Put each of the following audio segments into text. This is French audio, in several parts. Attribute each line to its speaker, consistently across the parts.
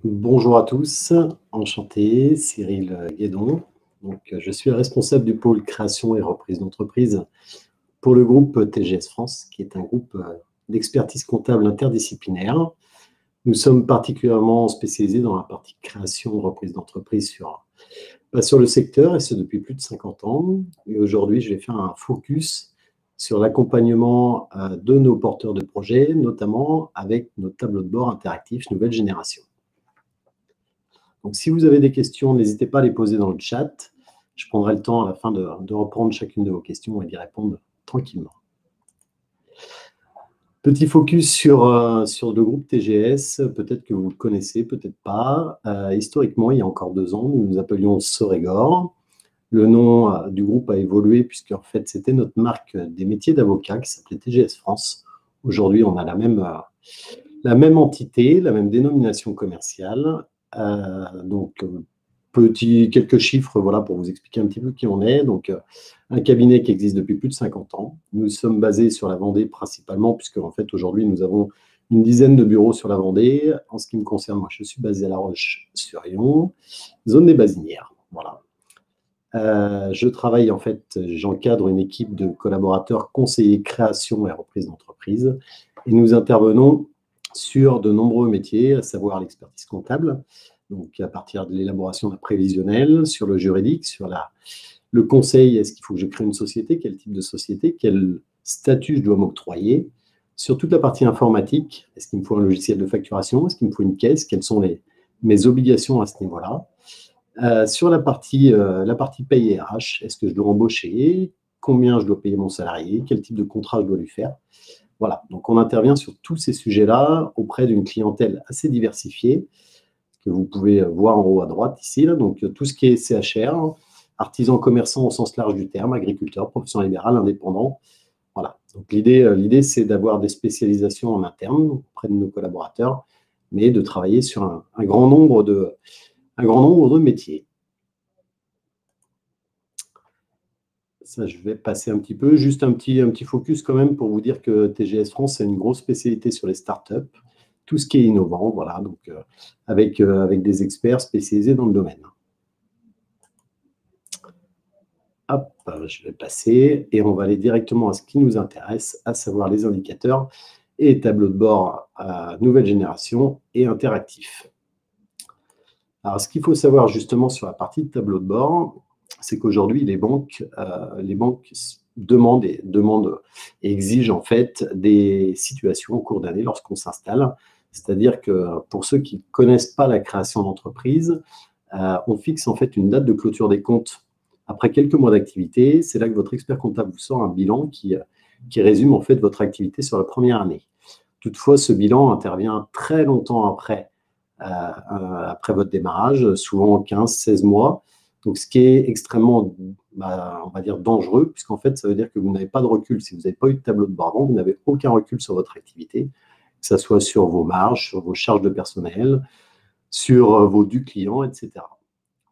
Speaker 1: Bonjour à tous, enchanté, Cyril Guédon. Je suis responsable du pôle création et reprise d'entreprise pour le groupe TGS France, qui est un groupe d'expertise comptable interdisciplinaire. Nous sommes particulièrement spécialisés dans la partie création et reprise d'entreprise sur le secteur, et ce depuis plus de 50 ans. Et aujourd'hui, je vais faire un focus sur l'accompagnement de nos porteurs de projets, notamment avec nos tableaux de bord interactifs nouvelle génération. Donc, si vous avez des questions, n'hésitez pas à les poser dans le chat. Je prendrai le temps à la fin de reprendre chacune de vos questions et d'y répondre tranquillement. Petit focus sur le groupe TGS, peut-être que vous le connaissez, peut-être pas. Historiquement, il y a encore 2 ans, nous nous appelions Sorégor. Le nom du groupe a évolué puisque en fait, c'était notre marque des métiers d'avocat qui s'appelait TGS France. Aujourd'hui, on a la même entité, la même dénomination commerciale. Quelques chiffres voilà, pour vous expliquer un petit peu qui on est. Un cabinet qui existe depuis plus de 50 ans. Nous sommes basés sur la Vendée principalement, puisque en fait, aujourd'hui, nous avons une dizaine de bureaux sur la Vendée. En ce qui me concerne, moi, je suis basé à La Roche-sur-Yon, zone des Basinières. Voilà. Je travaille, en fait, j'encadre une équipe de collaborateurs conseillers création et reprise d'entreprise. Et nous intervenons sur de nombreux métiers, à savoir l'expertise comptable, donc à partir de l'élaboration d'un prévisionnel, sur le juridique, sur le conseil, est-ce qu'il faut que je crée une société, quel type de société, quel statut je dois m'octroyer, sur toute la partie informatique, est-ce qu'il me faut un logiciel de facturation, est-ce qu'il me faut une caisse, quelles sont mes obligations à ce niveau-là. Sur la partie paye et RH, est-ce que je dois embaucher, combien je dois payer mon salarié, quel type de contrat je dois lui faire. Voilà, donc on intervient sur tous ces sujets-là auprès d'une clientèle assez diversifiée que vous pouvez voir en haut à droite ici. Là. Donc tout ce qui est CHR, artisans commerçants au sens large du terme, agriculteurs, profession libérale, indépendants. Voilà, donc l'idée c'est d'avoir des spécialisations en interne auprès de nos collaborateurs, mais de travailler sur un grand nombre de métiers. Ça, je vais passer un petit peu. Juste un petit focus quand même pour vous dire que TGS France, c'est une grosse spécialité sur les startups, tout ce qui est innovant, voilà, donc avec des experts spécialisés dans le domaine. Hop, je vais passer et on va aller directement à ce qui nous intéresse, à savoir les indicateurs et tableaux de bord nouvelle génération et interactifs. Alors, ce qu'il faut savoir justement sur la partie de tableau de bord, c'est qu'aujourd'hui, les banques demandent et exigent en fait des situations au cours d'année lorsqu'on s'installe. C'est-à-dire que pour ceux qui ne connaissent pas la création d'entreprise, on fixe en fait une date de clôture des comptes après quelques mois d'activité. C'est là que votre expert comptable vous sort un bilan qui résume en fait votre activité sur la première année. Toutefois, ce bilan intervient très longtemps après votre démarrage, souvent 15-16 mois. Donc, ce qui est extrêmement, on va dire, dangereux, puisqu'en fait, ça veut dire que vous n'avez pas de recul. Si vous n'avez pas eu de tableau de bord avant, vous n'avez aucun recul sur votre activité, que ce soit sur vos marges, sur vos charges de personnel, sur vos dus clients, etc.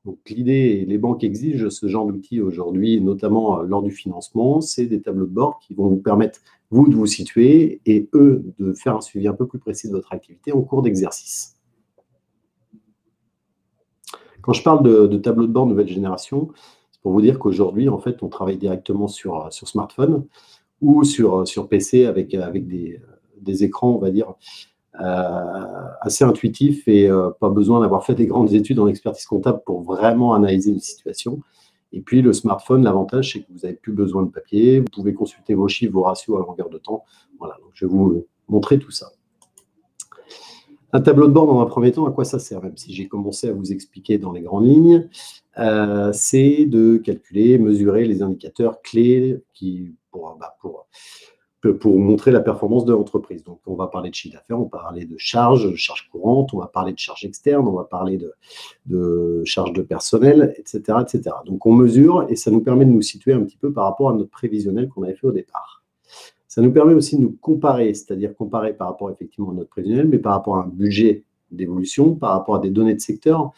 Speaker 1: Donc, l'idée, les banques exigent ce genre d'outils aujourd'hui, notamment lors du financement, c'est des tableaux de bord qui vont vous permettre, vous, de vous situer et eux, de faire un suivi un peu plus précis de votre activité en cours d'exercice. Quand je parle de tableau de bord nouvelle génération, c'est pour vous dire qu'aujourd'hui, en fait, on travaille directement sur smartphone ou sur PC avec des écrans, on va dire, assez intuitifs et pas besoin d'avoir fait des grandes études en expertise comptable pour vraiment analyser une situation. Et puis, le smartphone, l'avantage, c'est que vous n'avez plus besoin de papier. Vous pouvez consulter vos chiffres, vos ratios à longueur de temps. Voilà, donc je vais vous montrer tout ça. Un tableau de bord, dans un premier temps, à quoi ça sert? Même si j'ai commencé à vous expliquer dans les grandes lignes, c'est de calculer, mesurer les indicateurs clés pour montrer la performance de l'entreprise. Donc, on va parler de chiffre d'affaires, on va parler de charges courantes, on va parler de charges externes, on va parler de charges de personnel, etc., etc. Donc, on mesure et ça nous permet de nous situer un petit peu par rapport à notre prévisionnel qu'on avait fait au départ. Ça nous permet aussi de nous comparer, c'est-à-dire comparer par rapport effectivement à notre prévisionnel, mais par rapport à un budget d'évolution, par rapport à des données de secteur,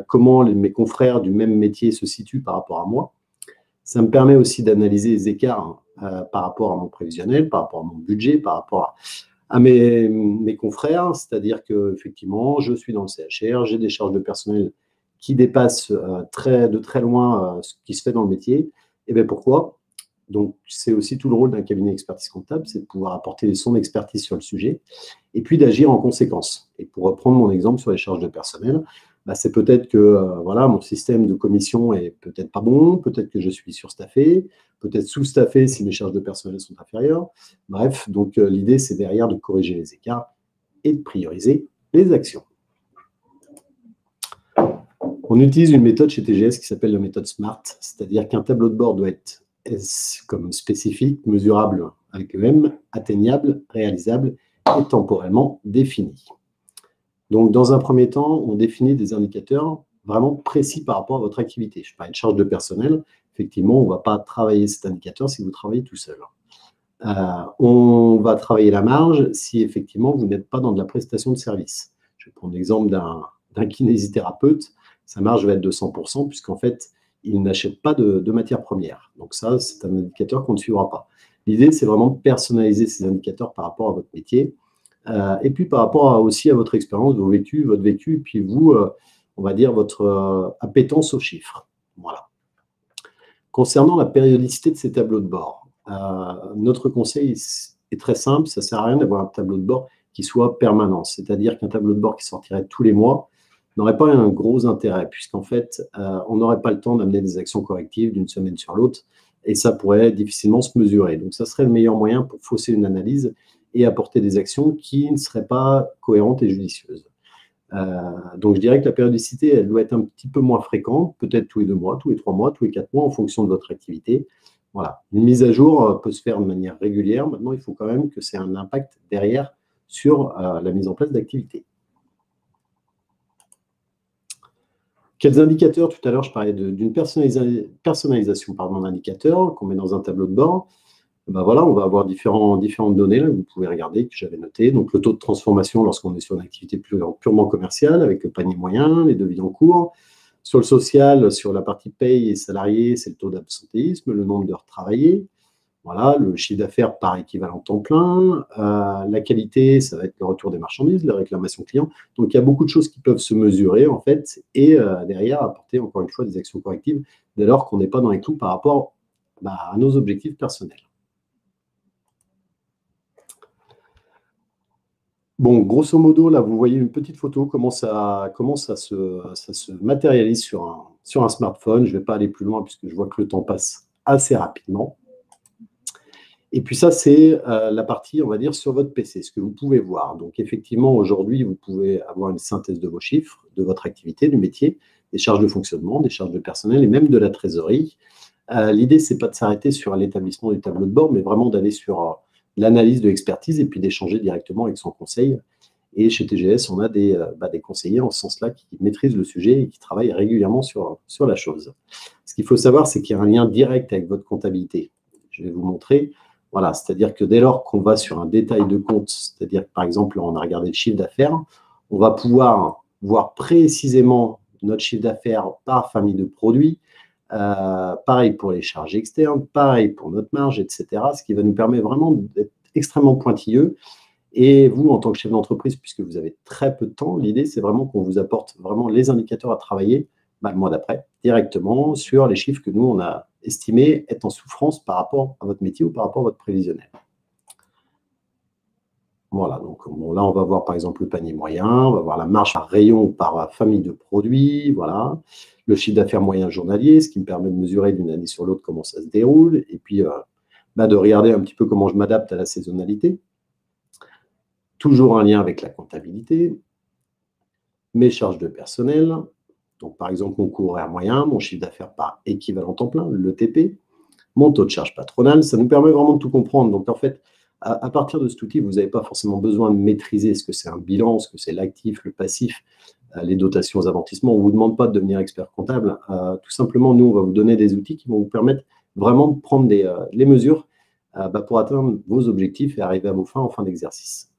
Speaker 1: comment mes confrères du même métier se situent par rapport à moi. Ça me permet aussi d'analyser les écarts par rapport à mon prévisionnel, par rapport à mon budget, par rapport à mes confrères, c'est-à-dire qu'effectivement, je suis dans le CHR, j'ai des charges de personnel qui dépassent de très loin ce qui se fait dans le métier. Et bien pourquoi? Donc, c'est aussi tout le rôle d'un cabinet d'expertise comptable, c'est de pouvoir apporter son expertise sur le sujet et puis d'agir en conséquence. Et pour reprendre mon exemple sur les charges de personnel, bah, c'est peut-être que voilà, mon système de commission est peut-être pas bon, peut-être que je suis surstaffé, peut-être sous-staffé si mes charges de personnel sont inférieures. Bref, donc l'idée, c'est derrière de corriger les écarts et de prioriser les actions. On utilise une méthode chez TGS qui s'appelle la méthode SMART, c'est-à-dire qu'un tableau de bord doit être comme spécifique, mesurable avec le M, atteignable, réalisable et temporellement défini. Donc, dans un premier temps, on définit des indicateurs vraiment précis par rapport à votre activité. Je parlais de charge de personnel. Effectivement, on ne va pas travailler cet indicateur si vous travaillez tout seul. On va travailler la marge si effectivement vous n'êtes pas dans de la prestation de service. Je vais prendre l'exemple d'un kinésithérapeute. Sa marge va être de 100% puisqu'en fait, il n'achète pas de matières premières. Donc ça, c'est un indicateur qu'on ne suivra pas. L'idée, c'est vraiment de personnaliser ces indicateurs par rapport à votre métier et puis par rapport aussi à votre expérience, votre vécu, et puis vous, on va dire, votre appétence aux chiffres. Voilà. Concernant la périodicité de ces tableaux de bord, notre conseil est très simple, ça ne sert à rien d'avoir un tableau de bord qui soit permanent. C'est-à-dire qu'un tableau de bord qui sortirait tous les mois n'aurait pas un gros intérêt, puisqu'en fait, on n'aurait pas le temps d'amener des actions correctives d'une semaine sur l'autre, et ça pourrait difficilement se mesurer. Donc, ça serait le meilleur moyen pour fausser une analyse et apporter des actions qui ne seraient pas cohérentes et judicieuses. Donc, je dirais que la périodicité, elle doit être un petit peu moins fréquente, peut-être tous les 2 mois, tous les 3 mois, tous les 4 mois, en fonction de votre activité. Voilà. Une mise à jour peut se faire de manière régulière. Maintenant, il faut quand même que c'est un impact derrière sur la mise en place d'activités. Quels indicateurs? Tout à l'heure, je parlais d'une personnalisation d'indicateurs qu'on met dans un tableau de bord. Ben voilà, on va avoir différentes données là, que vous pouvez regarder, que j'avais notées. Donc, le taux de transformation lorsqu'on est sur une activité purement commerciale, avec le panier moyen, les devis en cours. Sur le social, sur la partie paye et salariés, c'est le taux d'absentéisme, le nombre d'heures travaillées. Voilà, le chiffre d'affaires par équivalent temps plein. La qualité, ça va être le retour des marchandises, les réclamations clients. Donc, il y a beaucoup de choses qui peuvent se mesurer, en fait, et derrière, apporter, encore une fois, des actions correctives, dès lors qu'on n'est pas dans les clous par rapport à nos objectifs personnels. Bon, grosso modo, là, vous voyez une petite photo, comment ça se matérialise sur un smartphone. Je ne vais pas aller plus loin puisque je vois que le temps passe assez rapidement. Et puis ça, c'est la partie, on va dire, sur votre PC, ce que vous pouvez voir. Donc, effectivement, aujourd'hui, vous pouvez avoir une synthèse de vos chiffres, de votre activité, du métier, des charges de fonctionnement, des charges de personnel et même de la trésorerie. L'idée, ce n'est pas de s'arrêter sur l'établissement du tableau de bord, mais vraiment d'aller sur l'analyse de l'expertise et puis d'échanger directement avec son conseil. Et chez TGS, on a des conseillers en ce sens-là qui maîtrisent le sujet et qui travaillent régulièrement sur la chose. Ce qu'il faut savoir, c'est qu'il y a un lien direct avec votre comptabilité. Je vais vous montrer. Voilà, c'est-à-dire que dès lors qu'on va sur un détail de compte, c'est-à-dire que par exemple, on a regardé le chiffre d'affaires, on va pouvoir voir précisément notre chiffre d'affaires par famille de produits, pareil pour les charges externes, pareil pour notre marge, etc. Ce qui va nous permettre vraiment d'être extrêmement pointilleux. Et vous, en tant que chef d'entreprise, puisque vous avez très peu de temps, l'idée, c'est vraiment qu'on vous apporte vraiment les indicateurs à travailler le mois d'après, directement sur les chiffres que nous, on a estimés être en souffrance par rapport à votre métier ou par rapport à votre prévisionnel. Voilà, donc bon, là, on va voir par exemple le panier moyen, on va voir la marge par rayon ou par famille de produits, voilà. Le chiffre d'affaires moyen journalier, ce qui me permet de mesurer d'une année sur l'autre comment ça se déroule, et puis de regarder un petit peu comment je m'adapte à la saisonnalité. Toujours un lien avec la comptabilité, mes charges de personnel, donc par exemple mon coût horaire moyen, mon chiffre d'affaires par équivalent temps plein, le TP, mon taux de charge patronale, ça nous permet vraiment de tout comprendre. Donc en fait, à partir de cet outil, vous n'avez pas forcément besoin de maîtriser ce que c'est un bilan, ce que c'est l'actif, le passif, les dotations aux amortissements. On ne vous demande pas de devenir expert comptable. Tout simplement, nous, on va vous donner des outils qui vont vous permettre vraiment de prendre les mesures pour atteindre vos objectifs et arriver à vos fins en fin d'exercice.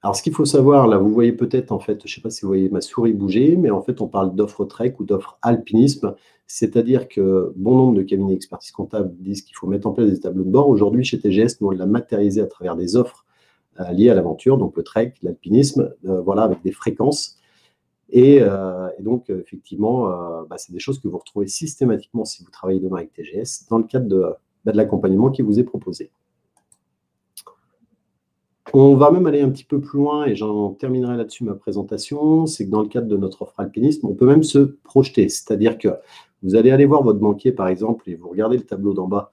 Speaker 1: Alors, ce qu'il faut savoir, là, vous voyez peut-être, en fait, je ne sais pas si vous voyez ma souris bouger, mais en fait, on parle d'offre trek ou d'offre alpinisme. C'est-à-dire que bon nombre de cabinets d'expertise comptable disent qu'il faut mettre en place des tableaux de bord. Aujourd'hui, chez TGS, nous, on l'a matérialisé à travers des offres liées à l'aventure, donc le trek, l'alpinisme, voilà, avec des fréquences. Et donc, effectivement, c'est des choses que vous retrouvez systématiquement si vous travaillez demain avec TGS dans le cadre de l'accompagnement qui vous est proposé. On va même aller un petit peu plus loin et j'en terminerai là-dessus ma présentation. C'est que dans le cadre de notre offre alpinisme, on peut même se projeter. C'est-à-dire que vous allez aller voir votre banquier, par exemple, et vous regardez le tableau d'en bas.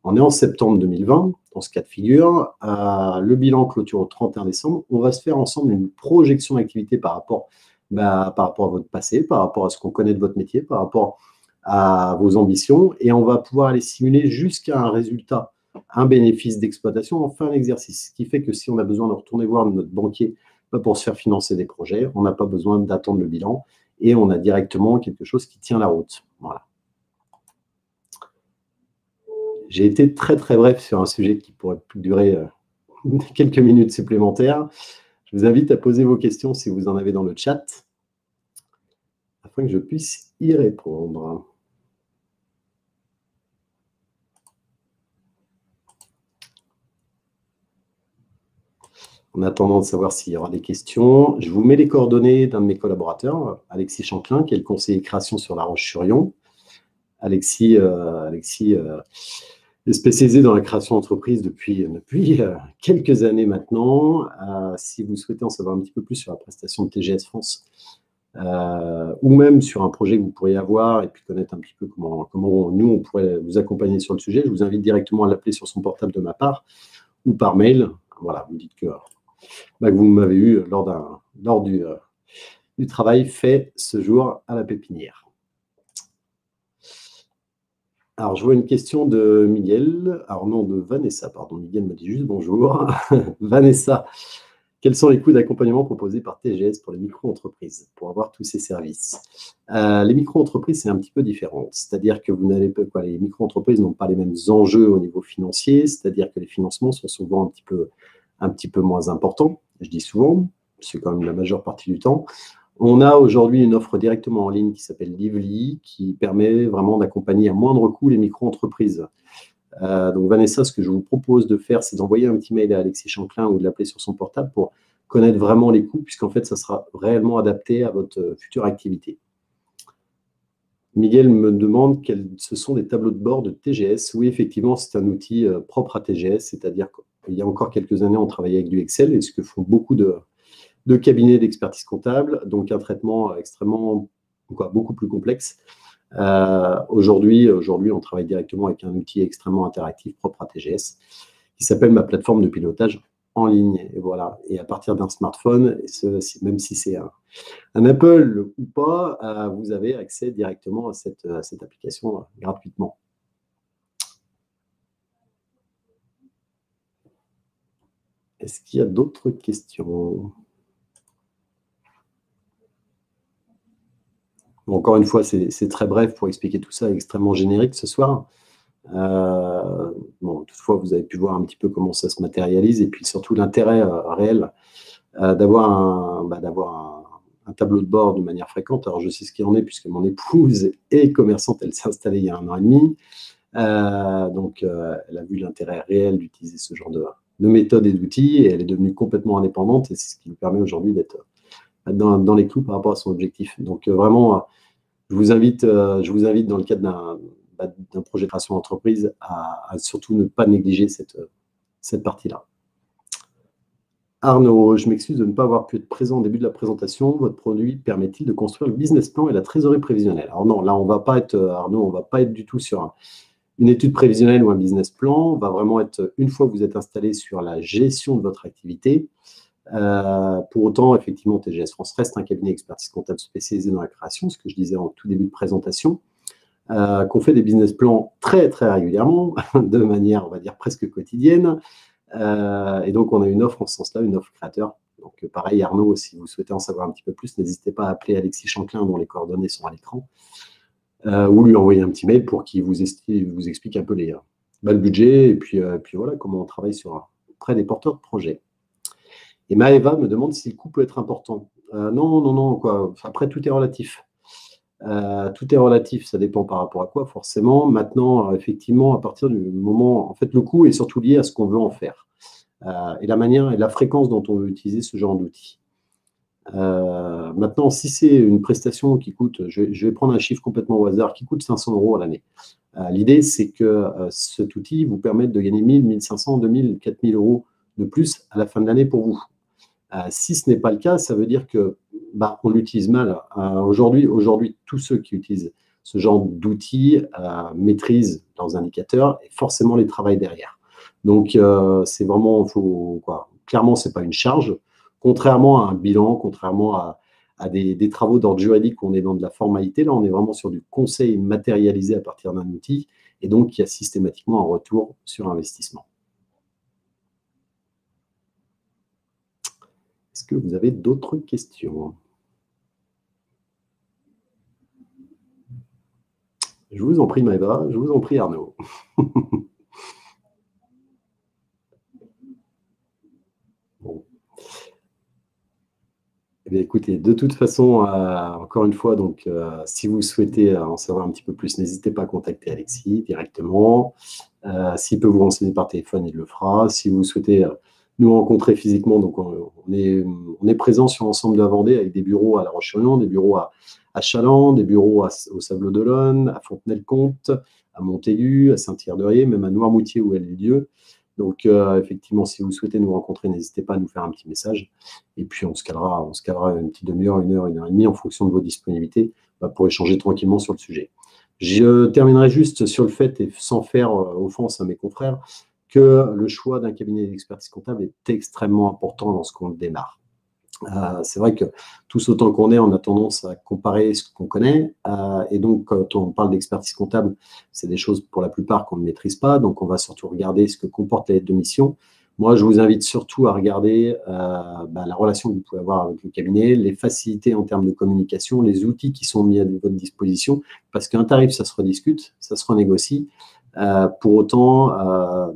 Speaker 1: On est en septembre 2020, dans ce cas de figure. Le bilan clôture au 31 décembre. On va se faire ensemble une projection d'activité par rapport à votre passé, par rapport à ce qu'on connaît de votre métier, par rapport à vos ambitions. Et on va pouvoir aller simuler jusqu'à un résultat, un bénéfice d'exploitation en fin d'exercice. Ce qui fait que si on a besoin de retourner voir notre banquier pour se faire financer des projets, on n'a pas besoin d'attendre le bilan et on a directement quelque chose qui tient la route. Voilà. J'ai été très très bref sur un sujet qui pourrait durer quelques minutes supplémentaires. Je vous invite à poser vos questions si vous en avez dans le chat, afin que je puisse y répondre. En attendant de savoir s'il y aura des questions, je vous mets les coordonnées d'un de mes collaborateurs, Alexis Chanclin, qui est le conseiller création sur La Roche-sur-Yon. Alexis est spécialisé dans la création d'entreprise depuis quelques années maintenant. Si vous souhaitez en savoir un petit peu plus sur la prestation de TGS France, ou même sur un projet que vous pourriez avoir et puis connaître un petit peu comment nous, on pourrait vous accompagner sur le sujet, je vous invite directement à l'appeler sur son portable de ma part ou par mail. Voilà, vous dites que vous m'avez eu lors du travail fait ce jour à la pépinière. Alors, je vois une question de Miguel. Alors, non, de Vanessa, pardon. Miguel me dit juste bonjour. Vanessa, quels sont les coûts d'accompagnement proposés par TGS pour les micro-entreprises pour avoir tous ces services? Les micro-entreprises, c'est un petit peu différent. C'est-à-dire que les micro-entreprises n'ont pas les mêmes enjeux au niveau financier, c'est-à-dire que les financements sont souvent un petit peu moins importants. Je dis souvent, c'est quand même la majeure partie du temps. On a aujourd'hui une offre directement en ligne qui s'appelle Lively, qui permet vraiment d'accompagner à moindre coût les micro-entreprises. Donc Vanessa, ce que je vous propose de faire, c'est d'envoyer un petit mail à Alexis Chanclin ou de l'appeler sur son portable pour connaître vraiment les coûts, puisqu'en fait, ça sera réellement adapté à votre future activité. Miguel me demande quels ce sont des tableaux de bord de TGS. Oui, effectivement, c'est un outil propre à TGS, c'est-à-dire qu'il y a encore quelques années, on travaillait avec du Excel, et ce que font beaucoup de cabinets d'expertise comptable, donc un traitement beaucoup plus complexe. Aujourd'hui, on travaille directement avec un outil extrêmement interactif propre à TGS qui s'appelle ma plateforme de pilotage en ligne. Et voilà. Et à partir d'un smartphone, même si c'est un Apple ou pas, vous avez accès directement à cette application gratuitement. Est-ce qu'il y a d'autres questions ? Encore une fois, c'est très bref pour expliquer tout ça, extrêmement générique ce soir. Toutefois, vous avez pu voir un petit peu comment ça se matérialise et puis surtout l'intérêt réel d'avoir un tableau de bord de manière fréquente. Alors, je sais ce qu'il en est puisque mon épouse est commerçante, elle s'est installée il y a 1 an et demi. Elle a vu l'intérêt réel d'utiliser ce genre de méthode et d'outils et elle est devenue complètement indépendante et c'est ce qui lui permet aujourd'hui d'être dans les clous par rapport à son objectif. Donc, vraiment, je vous invite dans le cadre d'un projet de création d'entreprise à surtout ne pas négliger cette partie-là. Arnaud, je m'excuse de ne pas avoir pu être présent au début de la présentation. Votre produit permet-il de construire le business plan et la trésorerie prévisionnelle? Alors non, là, on va pas être, Arnaud, on ne va pas être du tout sur une étude prévisionnelle ou un business plan. On va vraiment être, une fois que vous êtes installé sur la gestion de votre activité, pour autant, effectivement, TGS France reste un cabinet d'expertise comptable spécialisé dans la création, ce que je disais en tout début de présentation, qu'on fait des business plans très, très régulièrement, de manière, on va dire, presque quotidienne. Et donc, on a une offre en ce sens-là, une offre créateur. Donc, pareil, Arnaud, si vous souhaitez en savoir un petit peu plus, n'hésitez pas à appeler Alexis Chanclin, dont les coordonnées sont à l'écran, ou lui envoyer un petit mail pour qu'il vous explique un peu le budget et puis voilà, comment on travaille auprès des porteurs de projets. Et Maëva me demande si le coût peut être important. Non, quoi. Après, tout est relatif. Tout est relatif, ça dépend par rapport à quoi, forcément. Maintenant, effectivement, à partir du moment… En fait, le coût est surtout lié à ce qu'on veut en faire et la manière et la fréquence dont on veut utiliser ce genre d'outil. Maintenant, si c'est une prestation qui coûte, je vais prendre un chiffre complètement au hasard, qui coûte 500 € à l'année. L'idée, c'est que cet outil vous permette de gagner 1000, 1500, 2000, 4000 € de plus à la fin de l'année pour vous. Si ce n'est pas le cas, ça veut dire que on l'utilise mal. Aujourd'hui, tous ceux qui utilisent ce genre d'outils maîtrisent leurs indicateurs et forcément les travaillent derrière. Donc, c'est vraiment, clairement, ce n'est pas une charge. Contrairement à un bilan, contrairement à des travaux d'ordre juridique où on est dans de la formalité, là, on est vraiment sur du conseil matérialisé à partir d'un outil et donc qui a systématiquement un retour sur investissement. Est-ce que vous avez d'autres questions? Je vous en prie, Maëva. Je vous en prie, Arnaud. Bon. Eh bien, écoutez, de toute façon, encore une fois, donc, si vous souhaitez en savoir un petit peu plus, n'hésitez pas à contacter Alexis directement. S'il peut vous renseigner par téléphone, il le fera. Si vous souhaitez nous rencontrer physiquement, donc on est présent sur l'ensemble de la Vendée avec des bureaux à La Roche-sur-Yon, des bureaux à Chaland, des bureaux au Sables-d'Olonne, à Fontenay-le-Comte, à Montaigu, à Saint-Thierry-de-Riez, même à Noirmoutier où elle est lieu. Donc, effectivement, si vous souhaitez nous rencontrer, n'hésitez pas à nous faire un petit message. Et puis, on se calera une petite demi-heure, une heure et demie en fonction de vos disponibilités pour échanger tranquillement sur le sujet. Je terminerai juste sur le fait, et sans faire offense à mes confrères, que le choix d'un cabinet d'expertise comptable est extrêmement important lorsqu'on démarre. C'est vrai que tous autant qu'on est, on a tendance à comparer ce qu'on connaît. Et donc, quand on parle d'expertise comptable, c'est des choses pour la plupart qu'on ne maîtrise pas. Donc, on va surtout regarder ce que comporte la lettre de mission. Moi, je vous invite surtout à regarder la relation que vous pouvez avoir avec le cabinet, les facilités en termes de communication, les outils qui sont mis à votre disposition, parce qu'un tarif, ça se rediscute, ça se renégocie. Pour autant,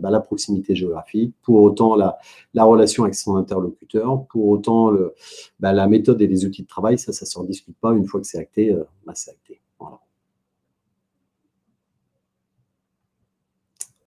Speaker 1: la proximité géographique, pour autant la relation avec son interlocuteur, pour autant la méthode et les outils de travail, ça ne se rediscute pas. Une fois que c'est acté, c'est acté.